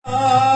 I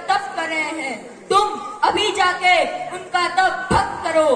तप कर रहे हैं, तुम अभी जाके उनका तप भंग करो।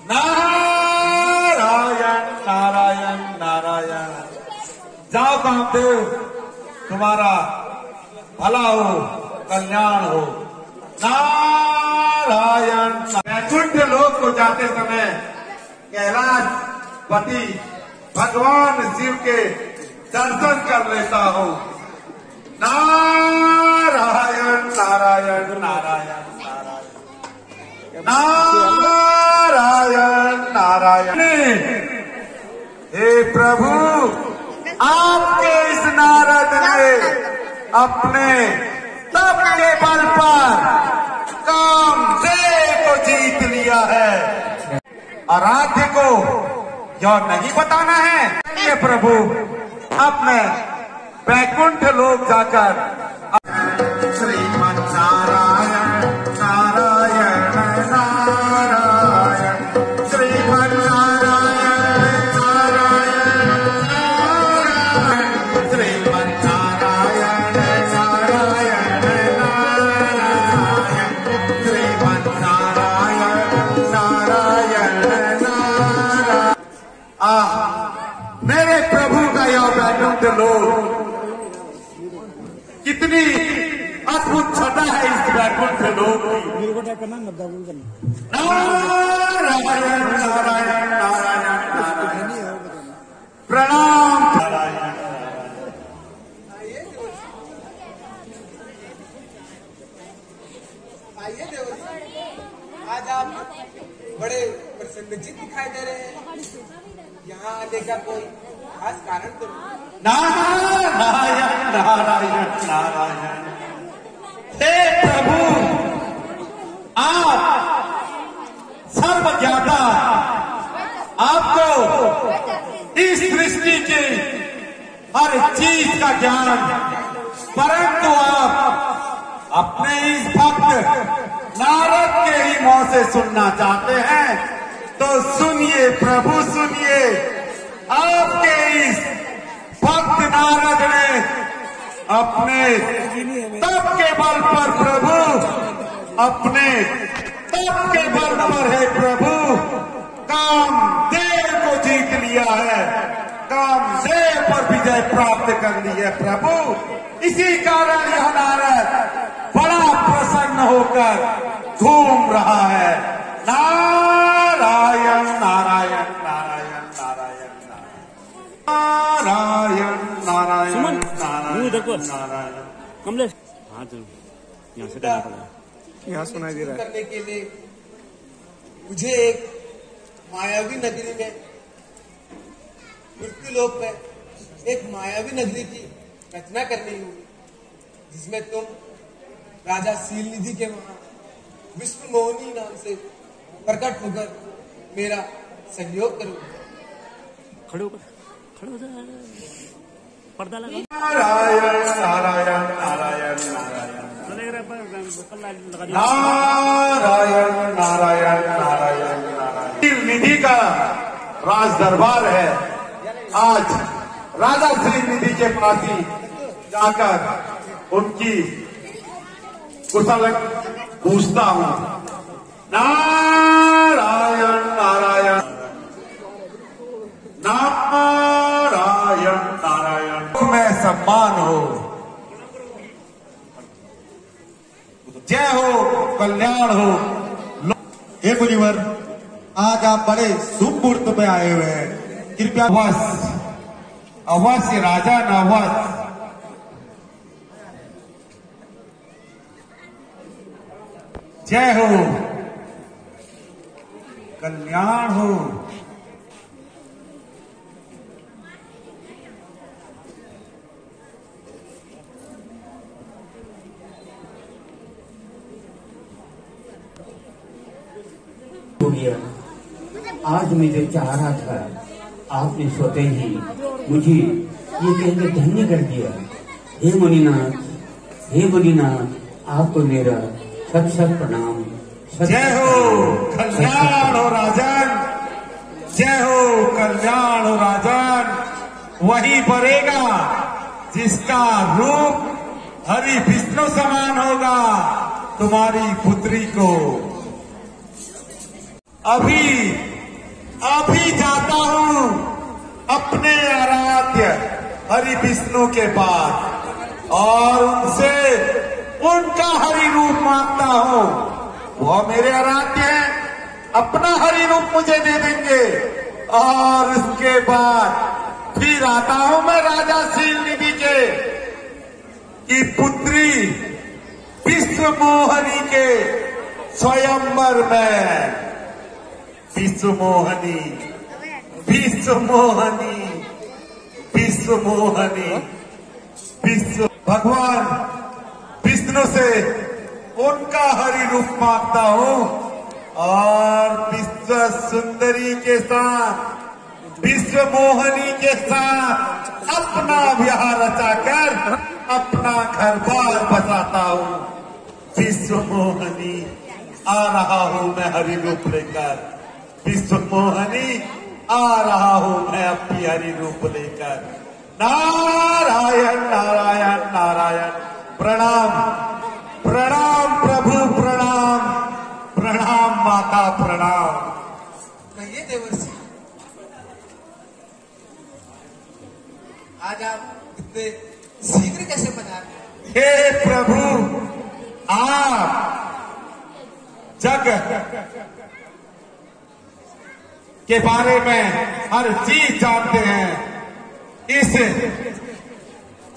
नारायण नारायण नारायण। जाओ कामदेव, तुम्हारा भला हो, कल्याण हो। नारायण। वैकुंठ लोक को जाते समय कैलाश पति भगवान शिव के दर्शन कर लेता हूँ। नारायण नारायण नारायण नारायण नारायण। हे प्रभु, आपके इस नारद ने अपने तप के बल पर कामदेव को जीत लिया है। आराध्य को यह नहीं बताना है ये प्रभु, अब मैं वैकुंठ लोक जाकर श्रीमन नारायण नारायण नारायण श्रीमन नारायण नारायण नारायण श्रीमन नारायण नारायण नारायण श्रीमन नारायण नारायण नारायण। मेरे प्रभु का यह वैकुंठ लोक, कितनी अद्भुत छटा है इस वैकुंठ लोक की। नारायण नारायण नारायण नारायण। प्रणाम नारायण। आइए देव जी, आज आप बड़े प्रसन्नचित्त दिखाई दे रहे हैं। यहाँ आने का कोई खास कारण तो नहीं? नारायण नारायण नारायण। हे प्रभु, आप सर्व ज्ञाता, आपको इस सृष्टि की हर चीज का ज्ञान, परंतु आप अपने इस भक्त नारद के ही मुंह से सुनना चाहते हैं तो सुनिए प्रभु, सुनिए। आपके इस भक्त नारद ने अपने तप के बल पर प्रभु, अपने तप के बल पर है प्रभु, कामदेव को जीत लिया है। कामदेव पर विजय प्राप्त कर ली है प्रभु। इसी कारण यह नारद बड़ा प्रसन्न होकर घूम रहा है। नारायण नारायण नारायण नारायण नारायण नारायण नारायण नारायण। कमलेश हाँ चलो यहाँ से करना पड़ेगा। यहाँ सुनाई दे रहा है। करने के लिए मुझे एक मायावी नगरी में, मृत्युलोक में एक मायावी नगरी की रचना करनी होगी, जिसमें तुम राजा सीलनिधि के वहां विश्व मोहिनी नाम से प्रकट होकर मेरा सहयोग करोगे। खड़े होकर खड़े हो जा, पर्दा लगा। नारायण नारायण नारायण नारायण नारायण नारायण नारायण नारायण। निधि का राज दरबार है। आज राजा श्रीनिधि के पास ही जाकर उनकी कुशल पूछता हूँ। नारायण नारायण नारायण नारायण में सम्मान हो, जय हो, कल्याण हो। हे मुनिवर, आज आप बड़े शुभ मुहूर्त में आए हुए हैं, कृपया अवश्य राजा अवश्य जय हो, कल्याण हो। हो गया। आज मैं जो चाह रहा था आपने सोते ही मुझे ये कहकर धन्य कर दिया। हे मुनिनाथ, आपको मेरा सत सत प्रणाम। जय हो, कल्याण हो राजन, जय हो, कल्याण हो राजन। वही बढ़ेगा जिसका रूप हरि विष्णु समान होगा। तुम्हारी पुत्री को अभी जाता हूँ अपने आराध्य हरि विष्णु के पास और उनसे उनका हरि रूप मांगता हूँ। वो मेरे आराध्य हैं, अपना हरि रूप मुझे दे देंगे और उसके बाद फिर आता हूँ मैं राजा सीलनिधि के की पुत्री विश्व मोहनी के स्वयंवर में। विश्व मोहनी, विश्व मोहनी, विश्व मोहनी, विश्व भगवान विष्णु से उनका हरि रूप मांगता हूँ और विश्व सुंदरी के साथ, विश्व मोहनी के साथ अपना विवाह रचाकर अपना घर बार बसाता हूँ। विश्व मोहनी, आ रहा हूँ मैं हरि रूप लेकर। विश्व मोहनी, आ रहा हूँ मैं अपनी हरि रूप लेकर। नारायण नारायण नारायण। प्रणाम प्रणाम प्रभु, प्रणाम प्रणाम माता, प्रणाम। कहिए देवर्षि, आज आप इतने शीघ्र कैसे पधारे? हे प्रभु, आप जग के बारे में हर चीज जानते हैं। इस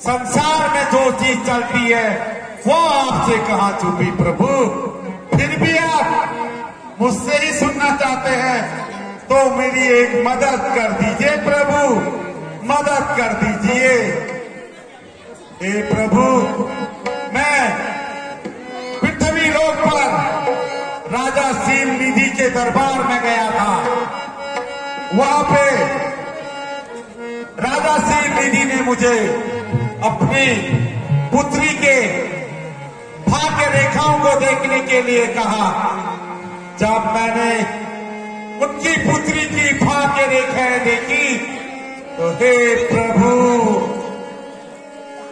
संसार में जो चीज चलती है वो आपसे कहाँ छुपी प्रभु। फिर भी आप मुझसे ही सुनना चाहते हैं तो मेरी एक मदद कर दीजिए प्रभु, मदद कर दीजिए। हे प्रभु, मैं पृथ्वी लोक पर राजा सीलनिधि के दरबार में गया था। वहां पे राजा सीलनिधि ने मुझे अपनी पुत्री के भाग्य रेखाओं को देखने के लिए कहा। जब मैंने उनकी पुत्री की भाग्य रेखाएं देखी तो हे प्रभु,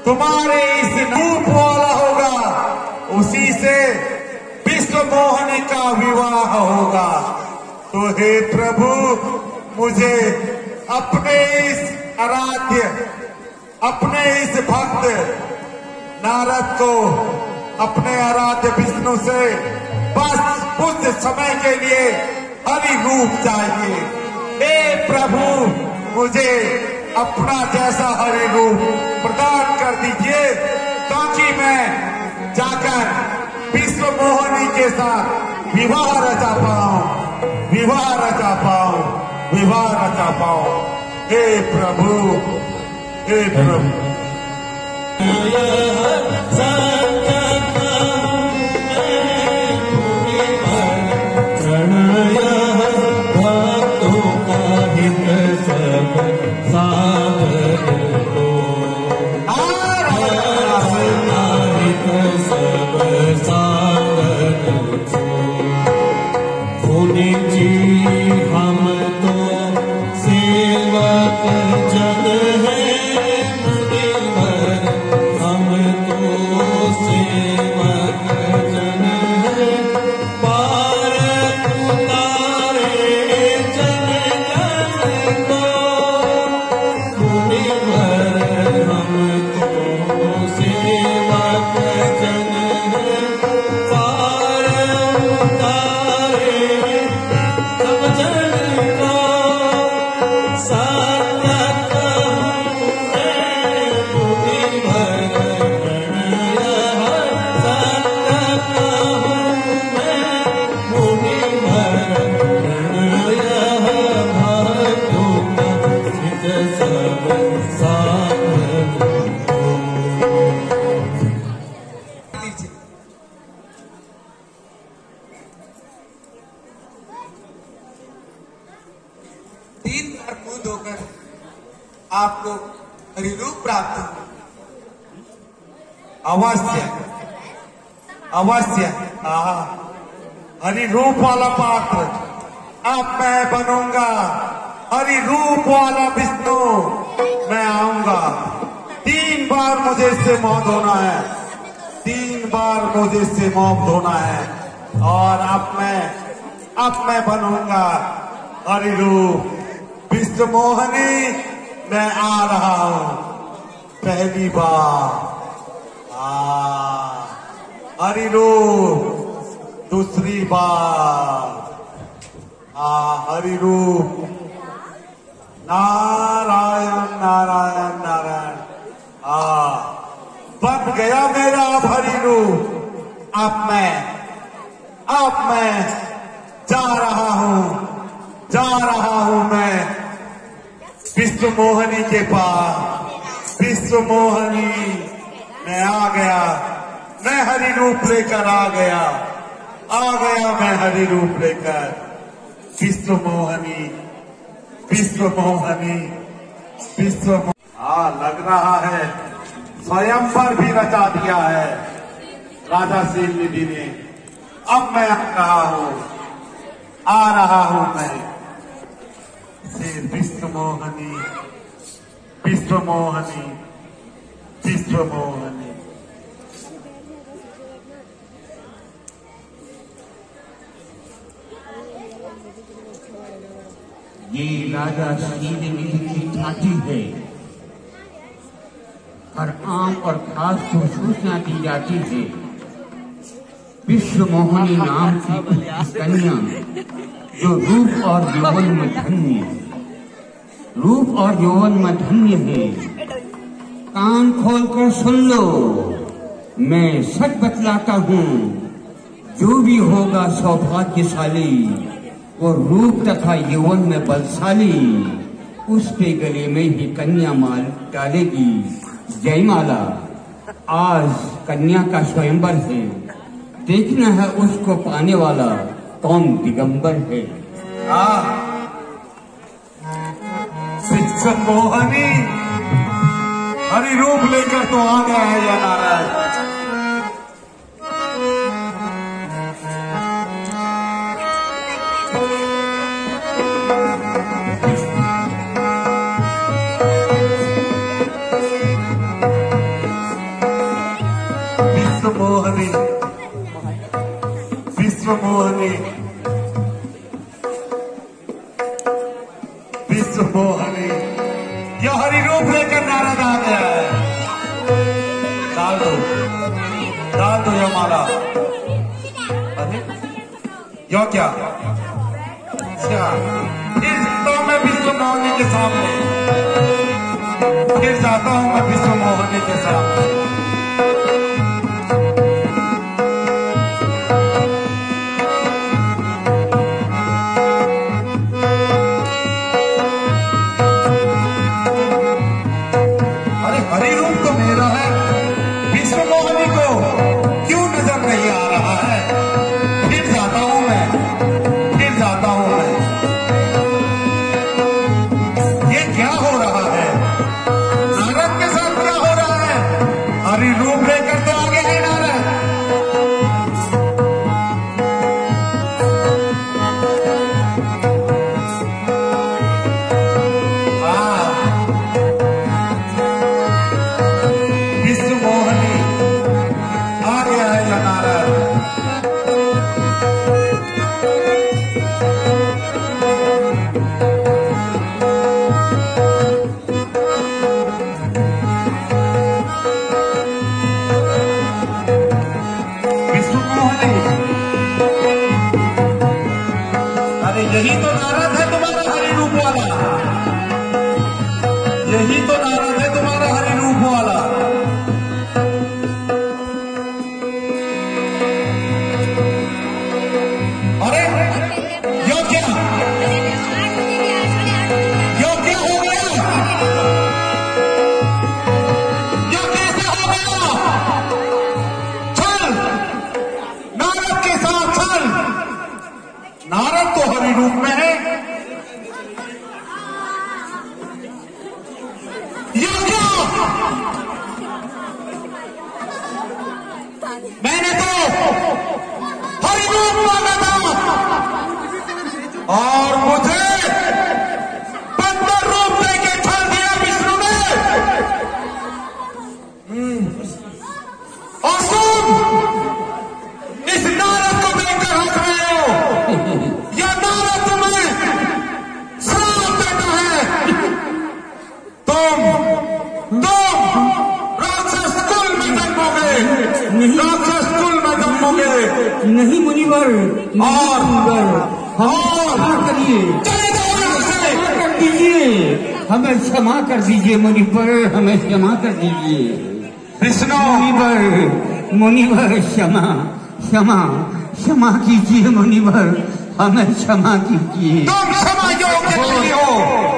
तुम्हारे इस रूप वाला होगा, उसी से विश्व मोहनी का विवाह होगा। तो हे प्रभु, मुझे अपने इस आराध्य अपने इस भक्त नारद को अपने आराध्य विष्णु से बस कुछ समय के लिए हरि रूप चाहिए। हे प्रभु, मुझे अपना जैसा हरि रूप प्रदान कर दीजिए, ताकि मैं जाकर विश्व मोहिनी के साथ विवाह रचा पाऊं, विवाह रचा पाऊं, विवाह रचा पाऊं। हे प्रभु, हे प्रभु। आपको हरिरूप प्राप्त हो। अवश्य अवश्य। हरि रूप वाला पात्र अब मैं बनूंगा, हरि रूप वाला विष्णु मैं आऊंगा। 3 बार मुझे इससे मौत होना है, 3 बार मुझे इससे मौत होना है। और अब मैं बनूंगा हरि रूप विष्णु मोहिनी। मैं आ रहा हूं पहली बार हरि रूप, दूसरी बार हरि रूप। नारायण नारायण नारायण। बन गया मेरा अब हरि रूप। अब मैं जा रहा हूं मैं विश्व मोहिनी के पास। विश्व मोहिनी, मैं आ गया, मैं हरि रूप लेकर आ गया मैं हरि रूप लेकर। विश्व मोहिनी, विश्व मोहिनी, लग रहा है स्वयंवर भी रचा दिया है राजा शीलनिधि ने। अब मैं आ रहा हूं मैं विश्व मोहिनी, विश्व मोहिनी, विश्व मोहिनी। ये राजा शीलनिधि की छाती है। हर आम और खास को सूचना दी जाती है। विश्व मोहिनी नाम की कन्या जो रूप और यौवन में धन्य, रूप और यौवन में धन्य है। कान खोलकर सुन लो, मैं सच बतलाता हूँ। जो भी होगा सौभाग्यशाली, वो रूप तथा यौवन में बलशाली, उसके गले में ही कन्या माल डालेगी जयमाला। आज कन्या का स्वयंवर है, देखना है उसको पाने वाला कौन दिगंबर है। विश्व मोहिनी हरि रूप लेकर तो आ गया है या नारायण। विश्व मोहिनी, विश्व मोहिनी, विश्व मोहिनी, यह हरि रूप लेकर नारद आ गया है। क्यों क्या? अच्छा, फिर तो मैं विश्व मोहिनी के सामने, फिर जाता हूं मैं विश्व मोहिनी के सामने। अरे हरि रूप तो मेरा है, विश्व मोहिनी को क्यों नजर नहीं आ रहा है? फिर जाता हूं मैं, फिर जाता हूं मैं। ये क्या हो रहा है? नारद के साथ क्या हो रहा है? हरि रूप लेकर तो आगे है नारद। हाँ, विश्व मोहिनी आ गया है या नारद? विश्व मोहिनी, अरे यही तो नारद है तुम्हारा हरि रूप वाला, यही तो नारद है तुम्हारा हरि रूप वाला। अरे यो क्या, यो क्या हो गया? यो कैसे हो गया? चल नारद के साथ चल। नारद तो हरि रूप में है। यो क्या? मैंने तो हरि रूप मांगा था और मुझे बंदर रूप देके छल दिया विष्णु ने। और तुम इस नारद को देखकर हंस रहे हो। या नारद तुम्हें श्राप देता है। तुम राक्षस कुल में जन्मोगे, राक्षस कुल में जन्मोगे। नहीं मुनिवर, और क्षमा करिए, चले जाओ यहाँ से। क्षमा कर दीजिए, हमें क्षमा कर दीजिए मुनिवर, हमें क्षमा कर दीजिए। विष्णु, मुनिवर क्षमा क्षमा क्षमा कीजिए मुनिवर, हमें क्षमा कीजिए। तुम क्षमा योग्य नहीं हो।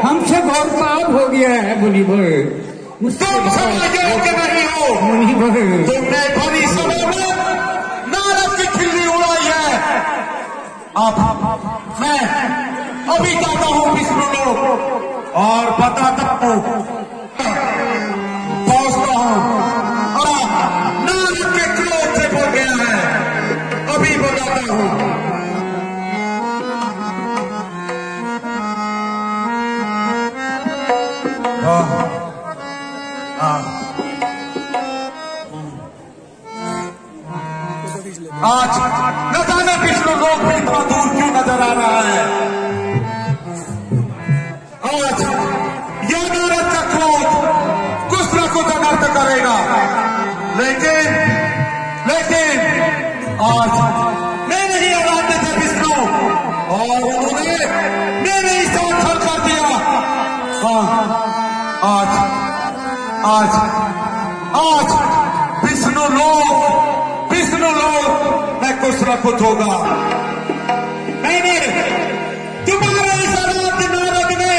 हमसे बहुत पाप हो गया है मुनिवर, तुम क्षमा योग्य नहीं हो। मुनिवर तुमने भरी सभा में नारद की खिल्ली उड़ाई है। अब मैं अभी जाता हूँ विष्णु लोक और बताता हूँ, पहुंचता हूँ। नारद के क्रोध से बोल गया है, अभी बताता हूँ। आज न जाने विष्णु लोक भी इतना दूर क्यों नजर आ रहा है। आज यह नारद का क्रोध कुछ न कुछ अनर्थ करेगा, लेकिन आज मैंने ही अराध्य थे विष्णु और उन्होंने मेरे ही साथ हल कर दिया। आज विष्णु लोक में कुछ न कुछ होगा। मैंने तुम्हारे इस अराध्य नारद ने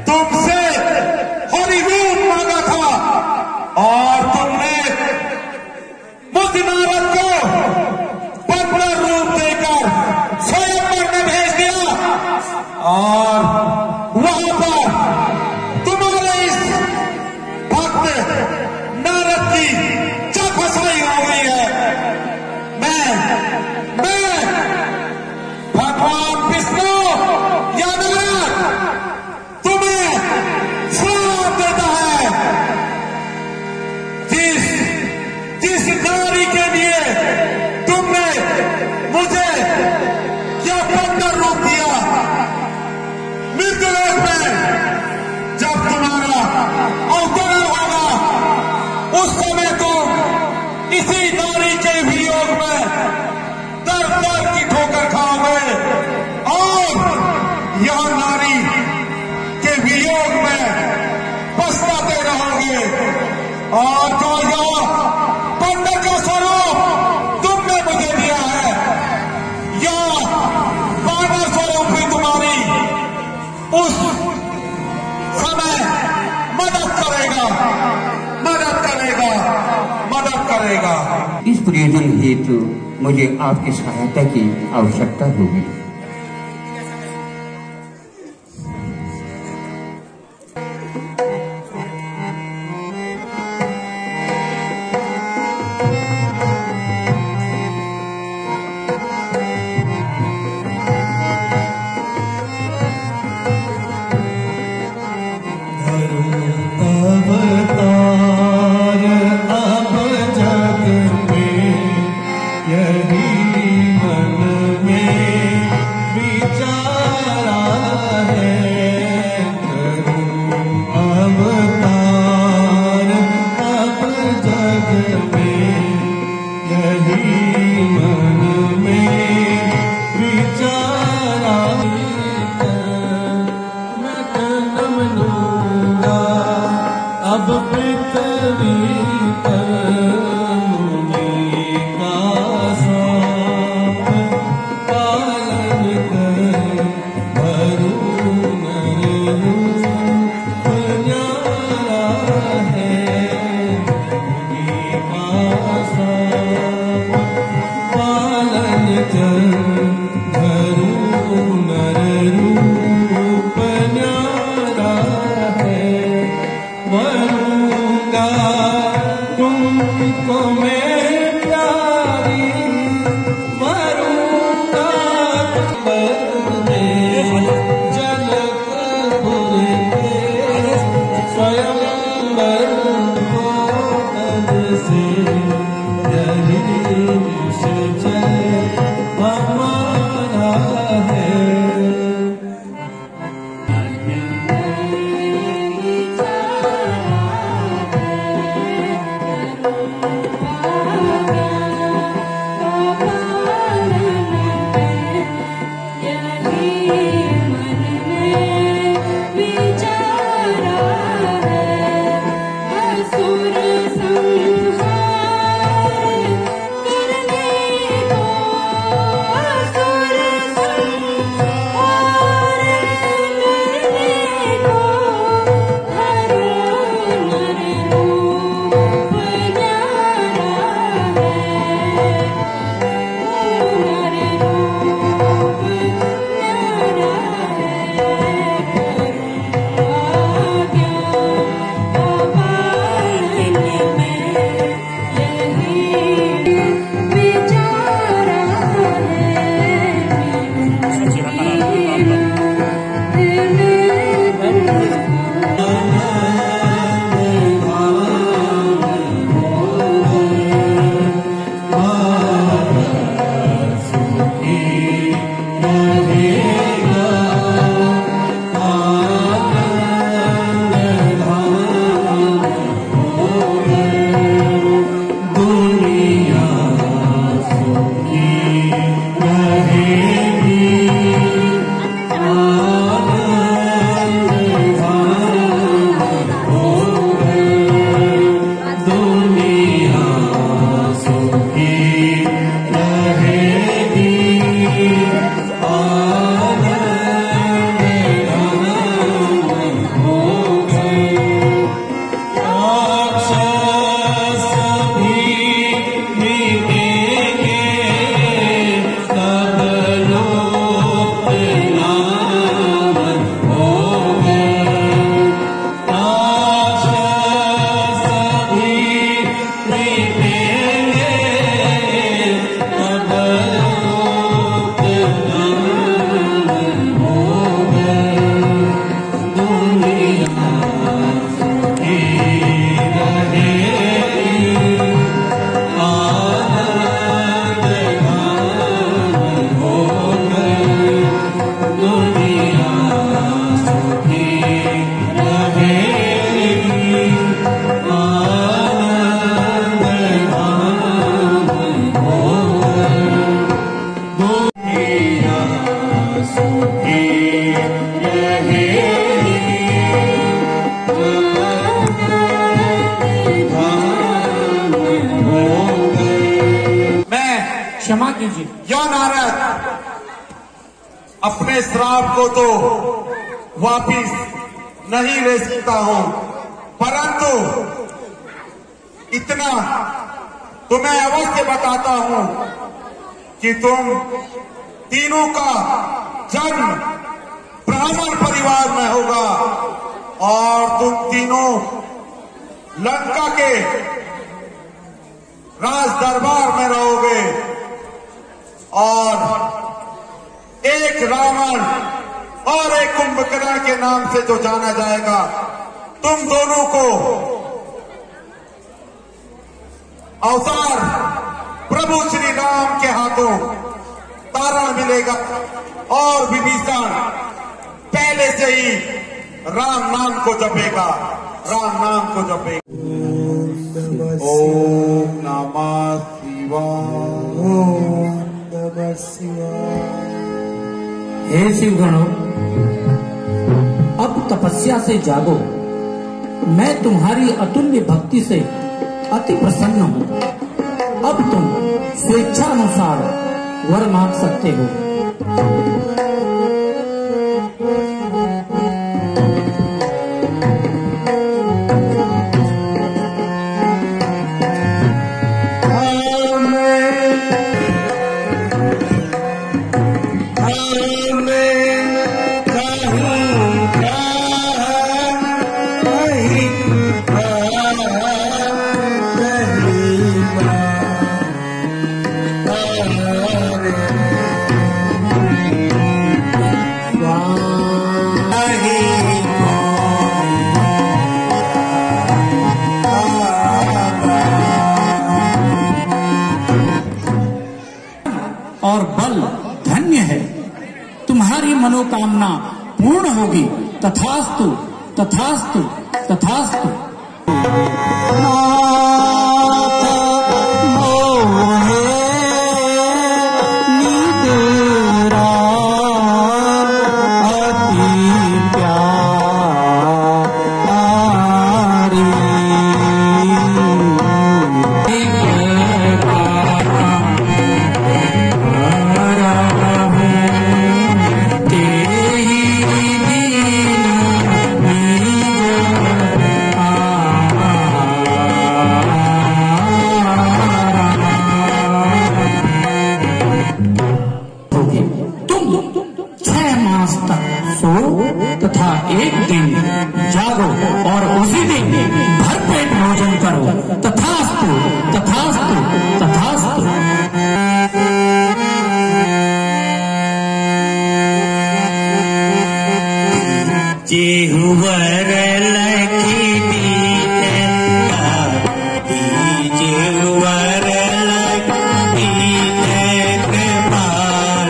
तुमसे हरि रूप मांगा था और तुमने मुझ नारद को बंदर रूप देकर स्वयंवर में भेज दिया और वहां पर तुम्हारे इस भक्त नारद की चौकसाई हो गई है। मैं भगवान विष्णु या नारद तुम्हें श्राप देता है। जाओगे। और जो यह पंडित का स्वरूप तुमने मुझे दिया है, यह वानर स्वरूप ही तुम्हारी उस समय मदद करेगा, मदद करेगा, मदद करेगा। इस प्रयोजन हेतु मुझे आपकी सहायता की आवश्यकता होगी। क्षमा कीजिए। या नारद, अपने श्राप को तो वापिस नहीं ले सकता हूं, परंतु इतना तुम्हें अवश्य बताता हूं कि तुम तीनों का जन्म ब्राह्मण परिवार में होगा और तुम तीनों लंका के राज दरबार में रहोगे और एक रावण और एक कुंभकर्ण के नाम से जो जाना जाएगा, तुम दोनों को अवतार प्रभु श्री राम के हाथों तारण मिलेगा और विभीषण पहले से ही राम नाम को जपेगा, राम नाम को जपेगा। ओम नमः शिवाय। ओम नमः शिवाय। हे शिवगणों, अब तपस्या से जागो। मैं तुम्हारी अतुल्य भक्ति से अति प्रसन्न हूँ। अब तुम स्वेच्छानुसार वर मांग सकते हो। और बल धन्य है, तुम्हारी मनोकामना पूर्ण होगी। तथास्तु तथास्तु तथास्तु। तथा एक दिन जागो और उसी दिन भरपेट भोजन करो। तथास्तु तथास्तु तथास्तु। जेहुवर लक्ष्मी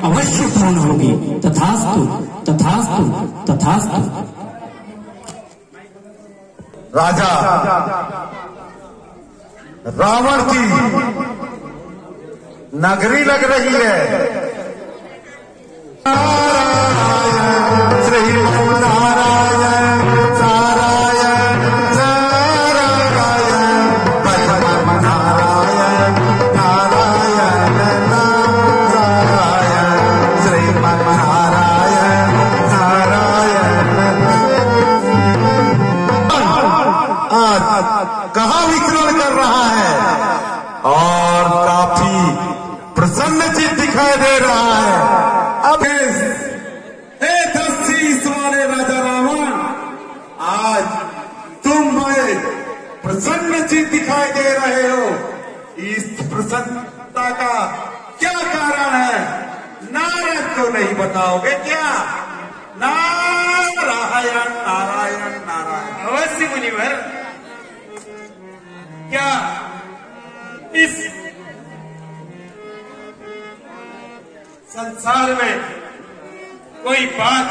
अवश्य पूर्ण होगी। तथास्तु तथास्तु तथास्तु। राजा, रावण की नगरी लग रही है। श्रीमन नारायण नारायण नारायण परम नारायण नारायण नारायण श्रीमन नारायण नारायण। कहाँ विचरण कर रहा है और काफी प्रसन्न चित्त दिखाई दे रहा है। अब हे 10 वाले राजा रावण, आज तुम प्रसन्न चित्त दिखाई दे रहे हो। इस प्रसन्नता का क्या कारण है? नारद को नहीं बताओगे क्या? नारायण नारायण नारायण। अवश्य मुनिवर, क्या इस संसार में कोई बात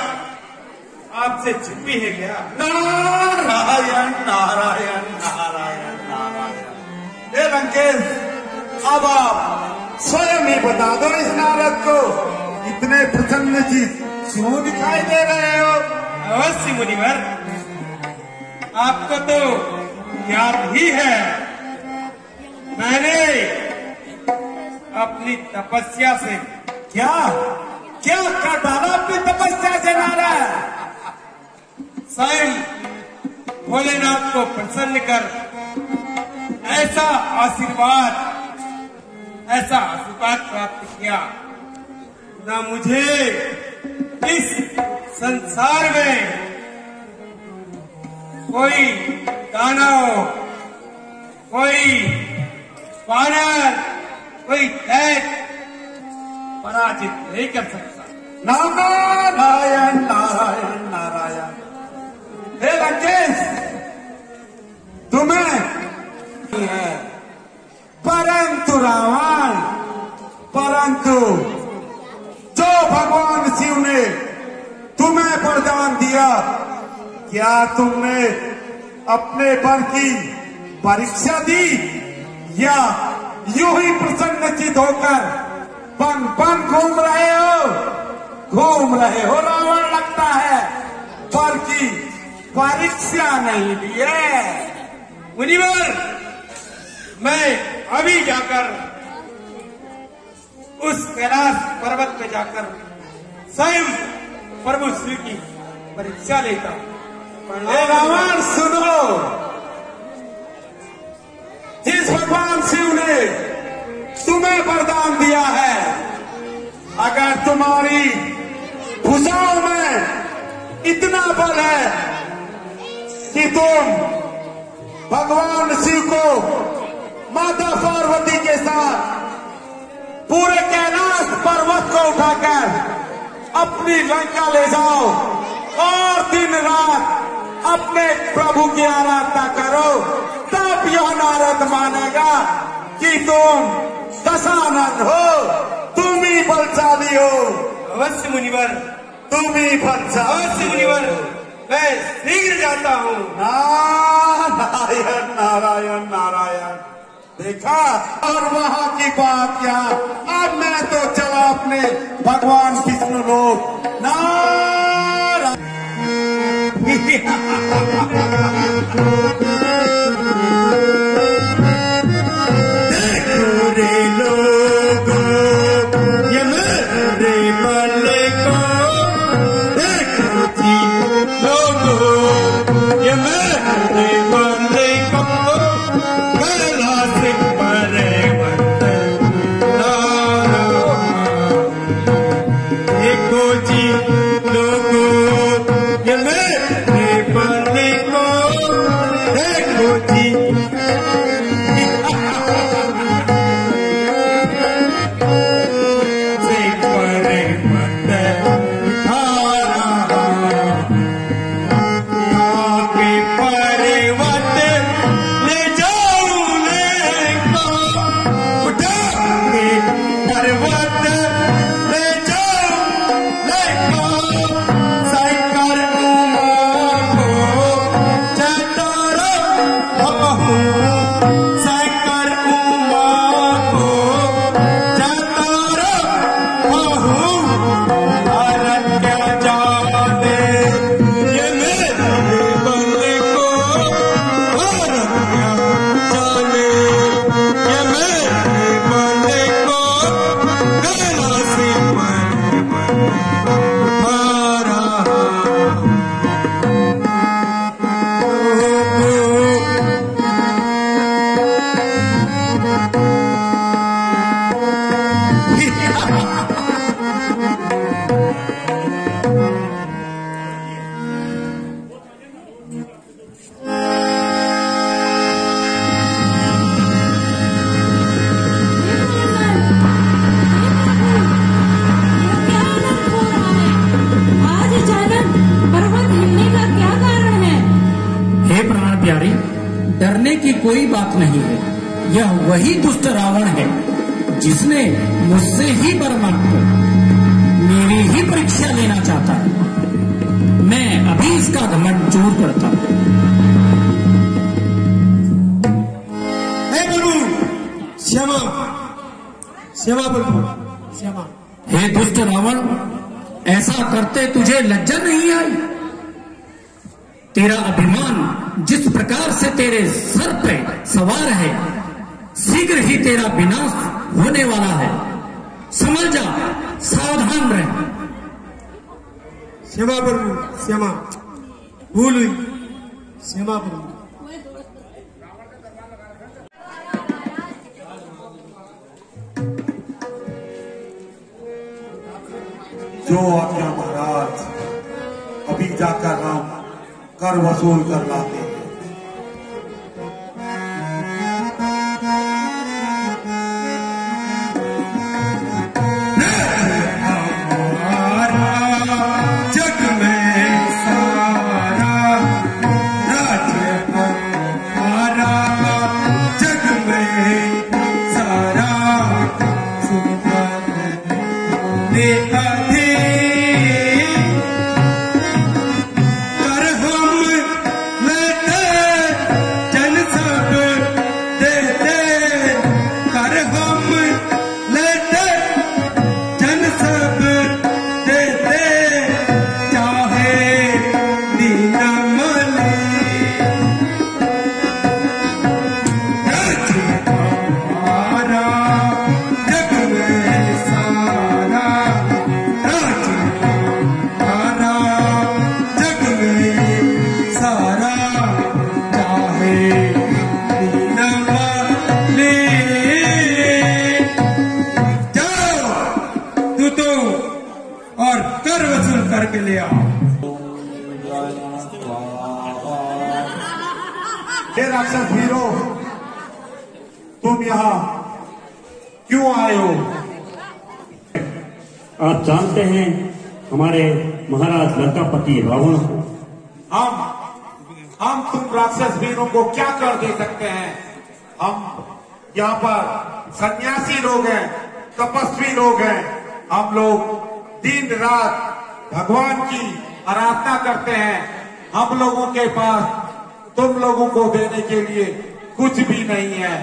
आपसे छिपी है क्या? नारायण नारायण नारायण नारायण। हे लंकेश, अब आप स्वयं ही बता दो इस नारद को, इतने प्रसन्न जी क्यों दिखाई दे रहे हो? अवश्य मुनिवर, आपको तो याद ही है, मैंने अपनी तपस्या से। क्या क्या कर डाला अपनी तपस्या से नारायण? स्वयं भोलेनाथ को प्रसन्न कर ऐसा आशीर्वाद प्राप्त किया। न मुझे इस संसार में कोई दानव, कोई वानर, कोई दैत्य पराजित नहीं कर सकता। नारायण नारायण नारायण। हे लंकेश, तुम्हें है, परंतु रावण, परंतु जो भगवान शिव ने तुम्हें वरदान दिया, क्या तुमने अपने वर की परीक्षा दी या यूं ही प्रसन्नचित होकर बन बन घूम रहे हो रावण? लगता है वर की परीक्षा नहीं दी है। मुनिवर, मैं अभी जाकर उस कैलाश पर्वत पे जाकर स्वयं प्रभु शिव की परीक्षा लेता हूं। हे रावण सुनो, जिस भगवान शिव ने तुम्हें वरदान दिया है, अगर तुम्हारी भुजाओं में इतना बल है कि तुम भगवान शिव को माता पार्वती के साथ पूरे कैलाश पर्वत को उठाकर अपनी लंका ले जाओ और दिन रात अपने प्रभु की आराधना करो, तब यह नारद मानेगा कि तुम दशानन हो, तुम ही बलशाली हो। अवश्य मुनिवर, तुम ही बलशाली। अवश्य मुनिवर, मैं शीघ्र जाता हूँ। नारायण नारायण नारायण। देखा, और वहां की बात क्या, अब मैं तो चला अपने भगवान विष्णु लोक। नारायण। देखो रे लोगो, ये मेरे बल्ले को, देखो जी लोगो, ये मेरे बल्ले को, कैलाश पर्वत नारायण। देखो जी लोगो, ये मेरे बल्ले को, देखो जी डरने की कोई बात नहीं है। यह वही दुष्ट रावण है जिसने मुझसे ही वर मांगकर मेरी ही परीक्षा लेना चाहता है। मैं अभी इसका घमंड दूर करता हूँ। हे प्रभु, क्षमा क्षमा प्रभु, क्षमा। हे दुष्ट रावण, ऐसा करते तुझे लज्जा नहीं आई? तेरा अभिमान जिस प्रकार से तेरे सर पे सवार है, शीघ्र ही तेरा विनाश होने वाला है। समझ जा, सावधान रह। क्षमा प्रभु, क्षमा, भूल हुई, क्षमा प्रभु। जो आज्ञा महाराज, अभी जाकर हम कर वसूल कर लाते हैं। और कर वसूल करके ले आओ। हे राक्षस वीरो, तुम यहाँ क्यों आए हो? आप जानते हैं हमारे महाराज लंकापति रावण को। हम तुम राक्षस वीरों को क्या कर दे सकते हैं? हम यहाँ पर सन्यासी लोग हैं, तपस्वी लोग हैं। हम लोग दिन रात भगवान की आराधना करते हैं। हम लोगों के पास तुम लोगों को देने के लिए कुछ भी नहीं है।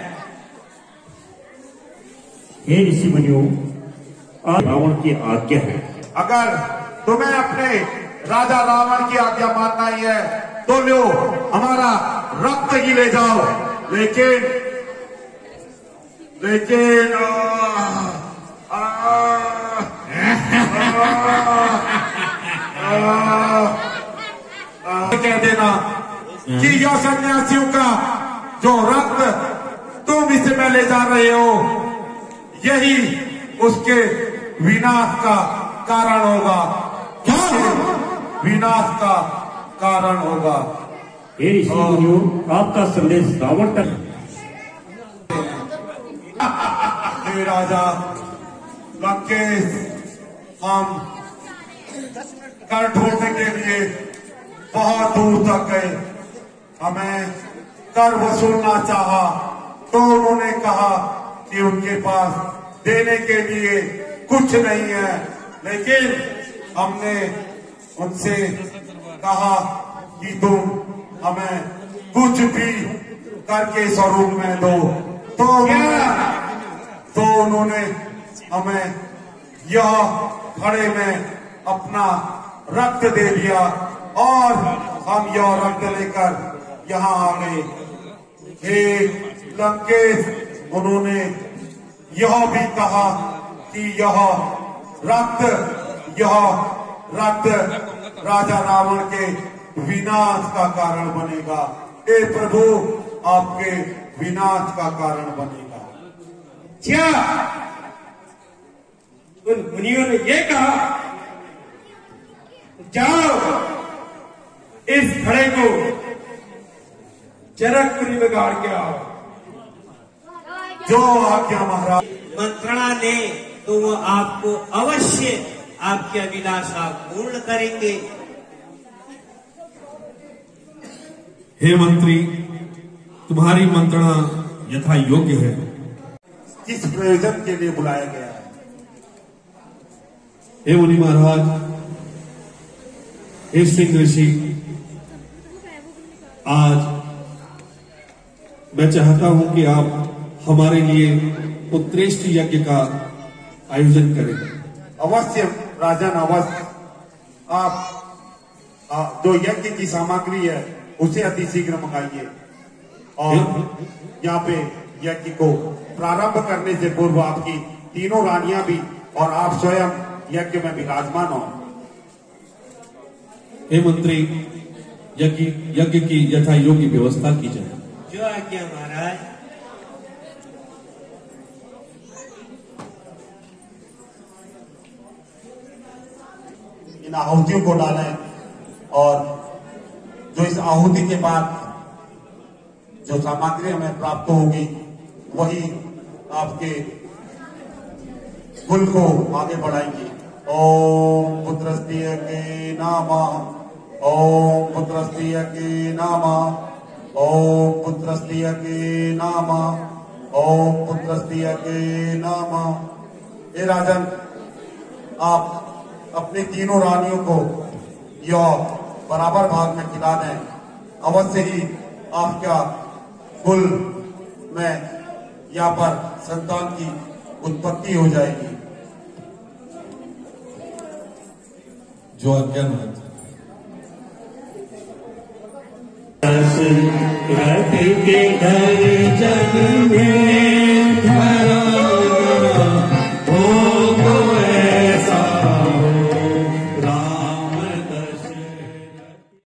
हे ऋषि मुनियों, आज रावण की आज्ञा है। अगर तुम्हें अपने राजा रावण की आज्ञा मानना ही है तो लो, हमारा रक्त ही ले जाओ। लेकिन कह देना कि यह सन्यासियों का जो रक्त तुम इसमें ले जा रहे हो, यही उसके विनाश का कारण होगा। क्या विनाश का कारण होगा? हे ऋषि मुनियों, आपका संदेश रावण तक। हे राजा लंकेश, हम कर ढूंढने के लिए बहुत दूर तक गए। हमें कर वसूलना चाहा तो उन्होंने कहा कि उनके पास देने के लिए कुछ नहीं है। लेकिन हमने उनसे कहा कि तुम हमें कुछ भी करके स्वरूप में दो, तो उन्होंने हमें यह खड़े में अपना रक्त दे दिया और हम यह रक्त लेकर यहाँ आ गए। हे लंकेश, उन्होंने यह भी कहा कि यह रक्त राजा रावण के विनाश का कारण बनेगा। हे प्रभु, आपके विनाश का कारण बनेगा। क्या उन मुनियों ने ये कहा? जाओ, इस खड़े को जनकपुरी में गाड़ के आओ। जो आज्ञा महाराज। मंत्रणा ने तो वो आपको अवश्य आपकी अभिलाषा पूर्ण करेंगे। हे मंत्री, तुम्हारी मंत्रणा यथा योग्य है। किस प्रयोजन के लिए बुलाया गया है? हे मुनि महाराज, हे सिंह ऋषि, आज मैं चाहता हूं कि आप हमारे लिए उत्कृष्ट यज्ञ का आयोजन करें। अवश्य राजन, अवश्य। आप जो यज्ञ की सामग्री है उसे अति शीघ्र मंगाइए और यहाँ पे यज्ञ को प्रारंभ करने से पूर्व आपकी तीनों रानियां भी और आप स्वयं यज्ञ में विराजमान हो। हे मंत्री, यज्ञ की यथा योग्य व्यवस्था की जाए। जो आज्ञा महाराज। इन आहुतियों को डालें और जो इस आहुति के बाद जो सामग्री हमें प्राप्त होगी वही आपके कुल को आगे बढ़ाएंगी। ओम पुत्रस्त्रीय के नामा, ओम पुत्रस्त्रीय के नामा, ओम पुत्रस्त्रीय के नामा, ओम पुत्रस्त्रीय के नामा। हे राजन, आप अपनी तीनों रानियों को यह बराबर भाग में खिला दें। अवश्य ही आपका कुल में यहाँ पर संतान की उत्पत्ति हो जाएगी। जो आज्ञा महाराज। रथ के घर